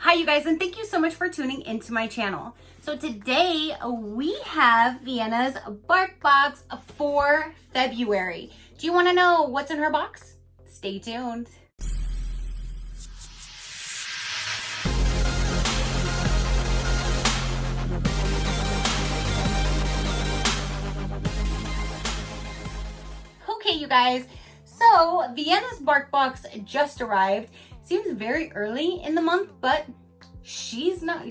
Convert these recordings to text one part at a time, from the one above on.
Hi you guys, and thank you so much for tuning into my channel. So today we have Vienna's BarkBox for February. Do you want to know what's in her box? Stay tuned. Okay, you guys, so Vienna's BarkBox just arrived. Seems very early in the month, but she's not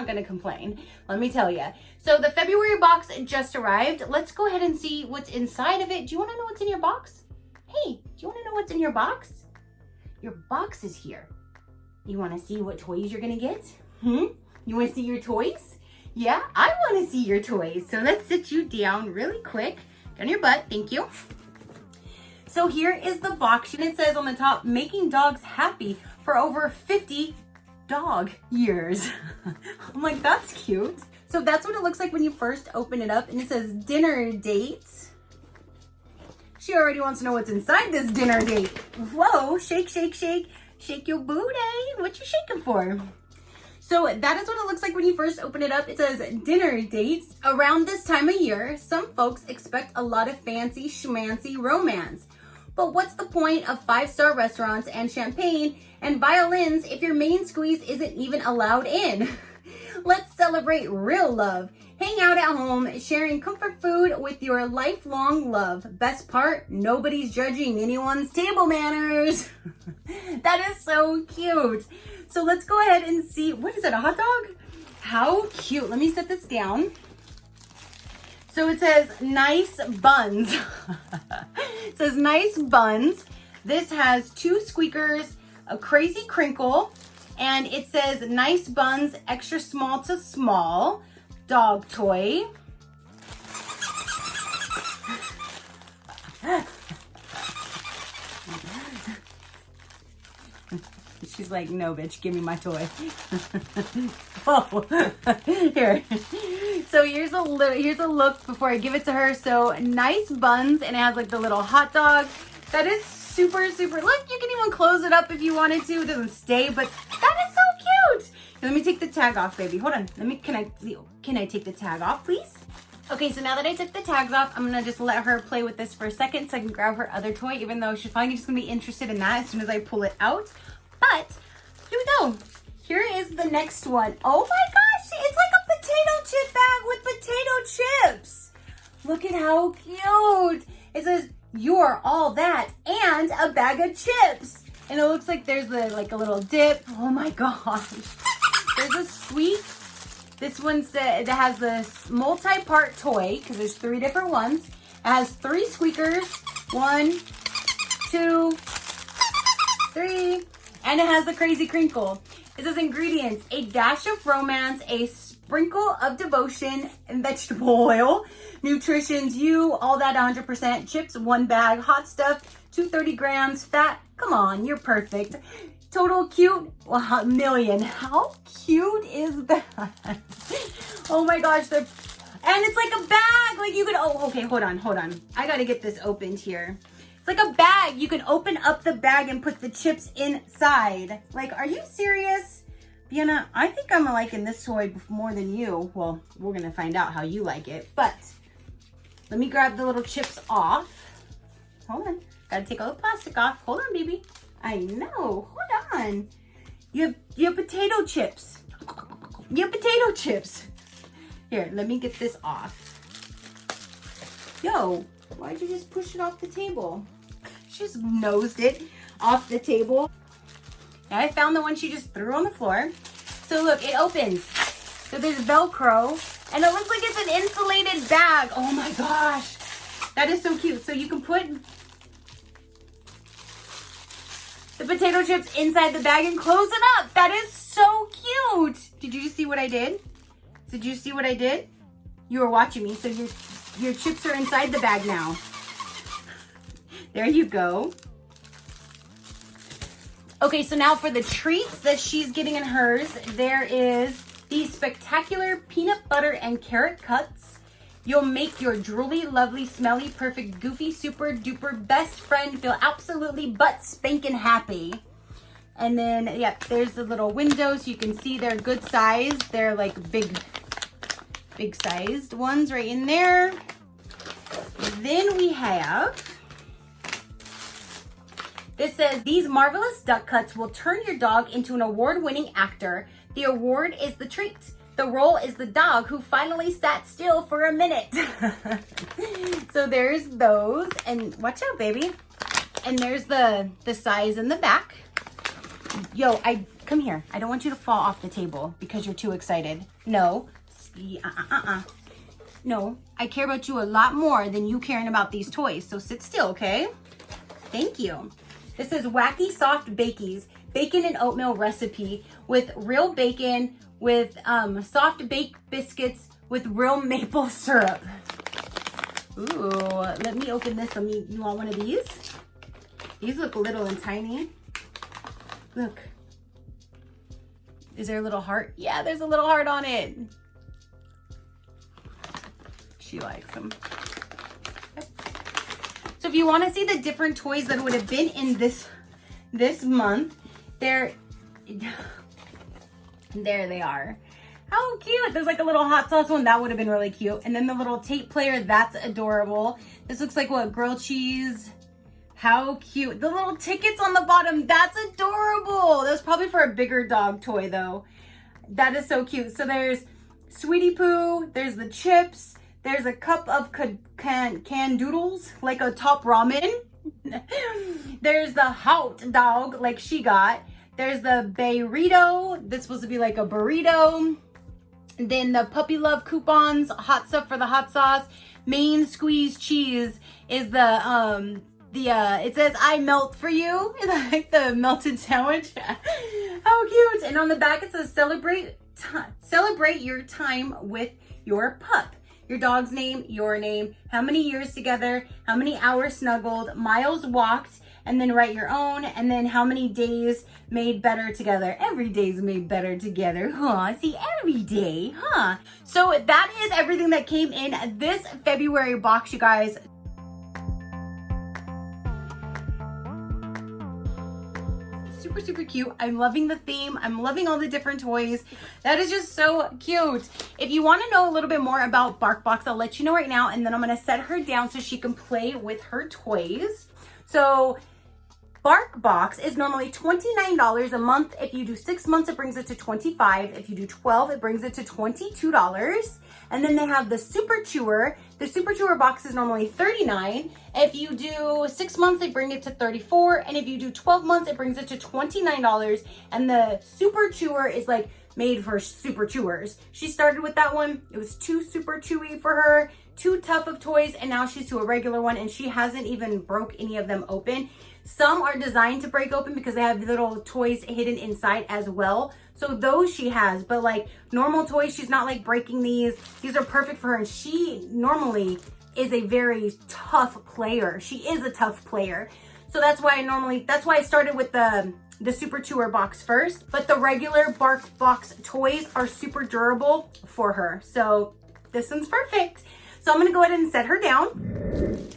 gonna complain, let me tell you. So the February box just arrived. Let's go ahead and see what's inside of it. Do you want to know what's in your box? Hey, do you want to know what's in your box? Your box is here. You want to see what toys you're gonna get? You want to see your toys? Yeah, I want to see your toys. So let's sit you down really quick. Get on your butt, thank you. So here is the box, and it says on the top, making dogs happy for over 50 dog years. I'm like, that's cute. So that's what it looks like when you first open it up, and it says dinner dates. She already wants to know what's inside this dinner date. Whoa, shake, shake, shake. Shake your booty. What you shaking for? So that is what it looks like when you first open it up. It says dinner dates. Around this time of year, some folks expect a lot of fancy schmancy romance. But what's the point of 5-star restaurants and champagne and violins if your main squeeze isn't even allowed in? Let's celebrate real love. Hang out at home, sharing comfort food with your lifelong love. Best part, nobody's judging anyone's table manners. That is so cute. So let's go ahead and see, what is it, a hot dog? How cute. Let me set this down. So it says nice buns. It says nice buns. This has 2 squeakers, a crazy crinkle, and it says nice buns, extra small to small, dog toy. She's like, no, bitch, give me my toy. Oh, here. So here's a look before I give it to her. So nice buns, and it has like the little hot dog. That is super, super. Look, you can even close it up if you wanted to. It doesn't stay, but that is so cute. Let me take the tag off, baby. Hold on. Can I take the tag off, please? Okay, so now that I took the tags off, I'm gonna just let her play with this for a second so I can grab her other toy, even though she's probably just gonna be interested in that as soon as I pull it out. But here we go. Here is the next one. Oh my gosh, it's like a potato chip bag with potato chips. Look at how cute. It says, you're all that and a bag of chips. And it looks like there's like a little dip. Oh my gosh. There's a sweet. This one said it has this multi-part toy because there's 3 different ones. It has 3 squeakers. 1, 2, 3. And it has the crazy crinkle. It says ingredients, a dash of romance, a sprinkle of devotion, and vegetable oil. Nutrition's you, all that 100%. Chips, 1 bag. Hot stuff, 230 grams. Fat, come on, you're perfect. Total cute, 1 million. How cute is that? Oh my gosh, and it's like a bag. Like you could, oh, okay, hold on. I gotta get this opened here. It's like a bag. You can open up the bag and put the chips inside. Like, are you serious? Vienna, I think I'm liking this toy more than you. Well, we're gonna find out how you like it. But let me grab the little chips off. Hold on. Gotta take all the plastic off. Hold on, baby. I know. Hold on. You have potato chips. You have potato chips. Here, let me get this off. Yo, why'd you just push it off the table? She just nosed it off the table. And I found the one she just threw on the floor. So look, it opens. So there's Velcro, and it looks like it's an insulated bag. Oh my gosh, that is so cute. So you can put the potato chips inside the bag and close it up. That is so cute. Did you just see what I did? Did you see what I did? You were watching me, so your chips are inside the bag now. There you go. Okay, so now for the treats that she's getting in hers, there is these spectacular peanut butter and carrot cuts. You'll make your drooly, lovely, smelly, perfect, goofy, super duper best friend feel absolutely butt spanking happy. And then, yeah, there's the little windows. You can see they're good size. They're like big sized ones right in there. Then we have, this says, these marvelous duck cuts will turn your dog into an award-winning actor. The award is the treat. The role is the dog who finally sat still for a minute. So there's those, and watch out, baby. And there's the size in the back. Yo, come here. I don't want you to fall off the table because you're too excited. No. No, I care about you a lot more than you caring about these toys. So sit still, okay? Thank you. This is Wacky Soft Bakies, bacon and oatmeal recipe with real bacon, with soft baked biscuits with real maple syrup. Ooh, let me open this. You want one of these? These look little and tiny. Look. Is there a little heart? Yeah, there's a little heart on it. She likes them. Yep. So if you want to see the different toys that would have been in this month, there they are. How cute. There's like a little hot sauce one. That would have been really cute. And then the little tape player. That's adorable. This looks like what? Grilled cheese. How cute. The little tickets on the bottom. That's adorable. That was probably for a bigger dog toy though. That is so cute. So there's Sweetie Poo. There's the chips. There's a cup of canned doodles, like a top ramen. There's the hot dog, like she got. There's the burrito. This supposed to be like a burrito. Then the puppy love coupons, hot stuff for the hot sauce. Main squeeze cheese is the it says I melt for you, like the melted sandwich. How cute. And on the back it says celebrate your time with your pup. Your dog's name, your name, how many years together, how many hours snuggled, miles walked, and then write your own, and then how many days made better together. Every day's made better together, huh? See, every day, huh? So that is everything that came in this February box, you guys. Super cute. I'm loving the theme. I'm loving all the different toys. That is just so cute. If you want to know a little bit more about BarkBox, I'll let you know right now, and then I'm going to set her down so she can play with her toys. So BarkBox is normally $29 a month. If you do 6 months, it brings it to $25. If you do 12, it brings it to $22. And then they have the Super Chewer. The Super Chewer box is normally $39. If you do 6 months, they bring it to $34. And if you do 12 months, it brings it to $29. And the Super Chewer is like made for super chewers. She started with that one. It was too super chewy for her, too tough of toys, and now she's to a regular one, and she hasn't even broke any of them open. Some are designed to break open because they have little toys hidden inside as well. So those she has, but like normal toys, she's not like breaking these. These are perfect for her, and she normally is a very tough player. She is a tough player. So that's why I started with the Super Chewer box first, but the regular BarkBox toys are super durable for her. So this one's perfect. So I'm gonna go ahead and set her down.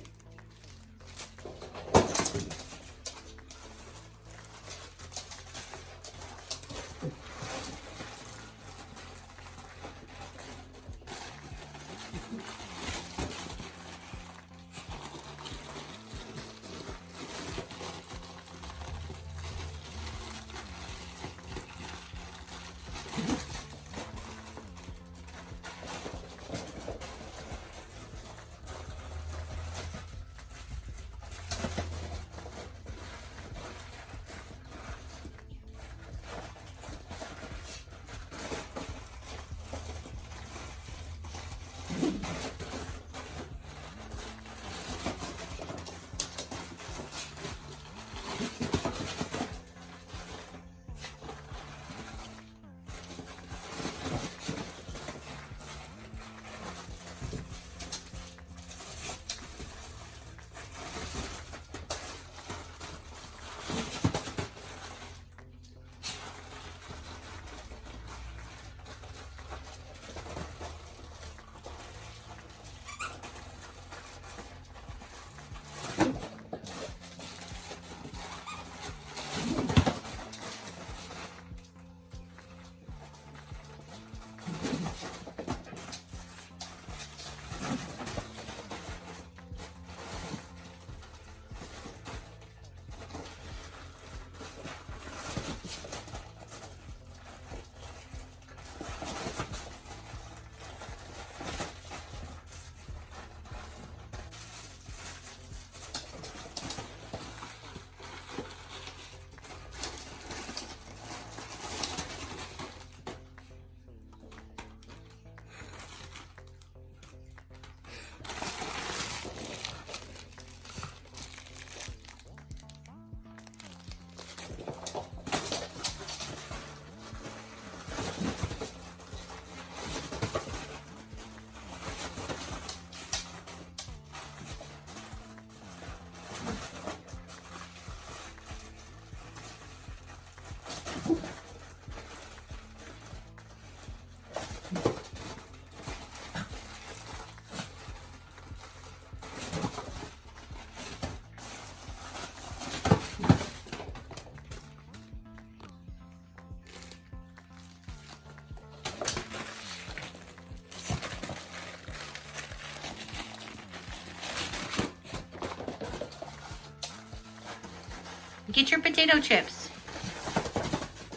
Get your potato chips.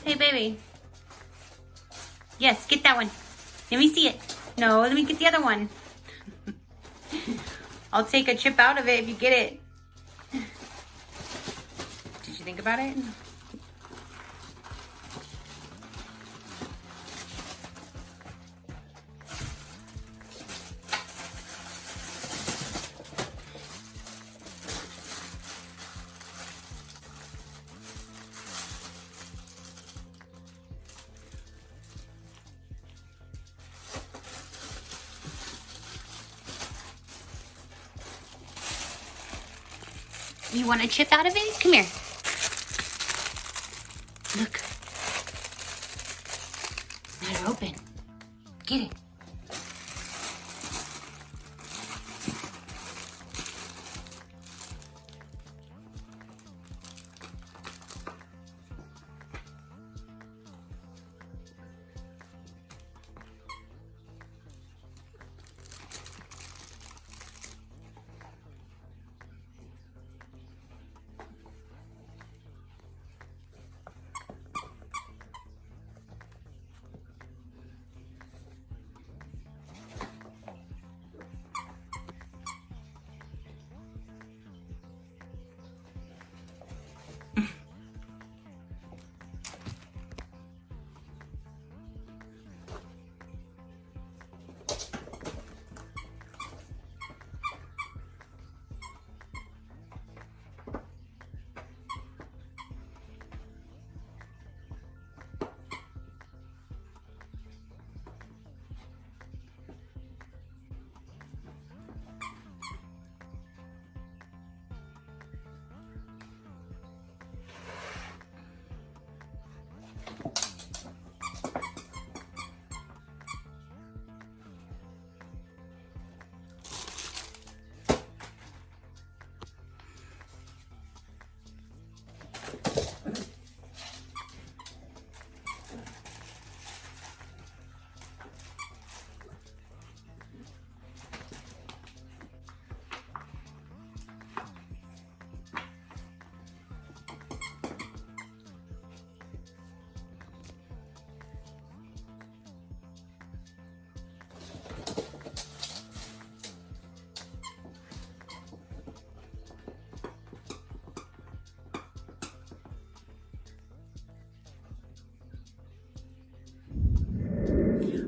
Hey, baby. Yes, get that one. Let me see it. No, let me get the other one. I'll take a chip out of it if you get it. Did you think about it? You want a chip out of it? Come here. Look. Let her open. Get it.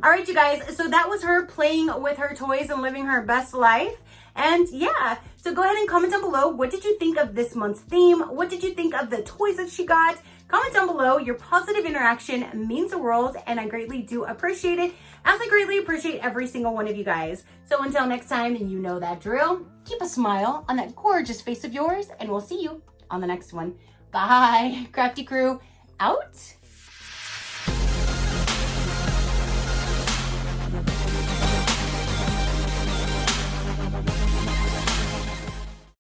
All right, you guys, so that was her playing with her toys and living her best life. And yeah, so go ahead and comment down below. What did you think of this month's theme? What did you think of the toys that she got? Comment down below. Your positive interaction means the world, and I greatly do appreciate it, as I greatly appreciate every single one of you guys. So until next time, you know that drill. Keep a smile on that gorgeous face of yours, and we'll see you on the next one. Bye. Crafty crew, out.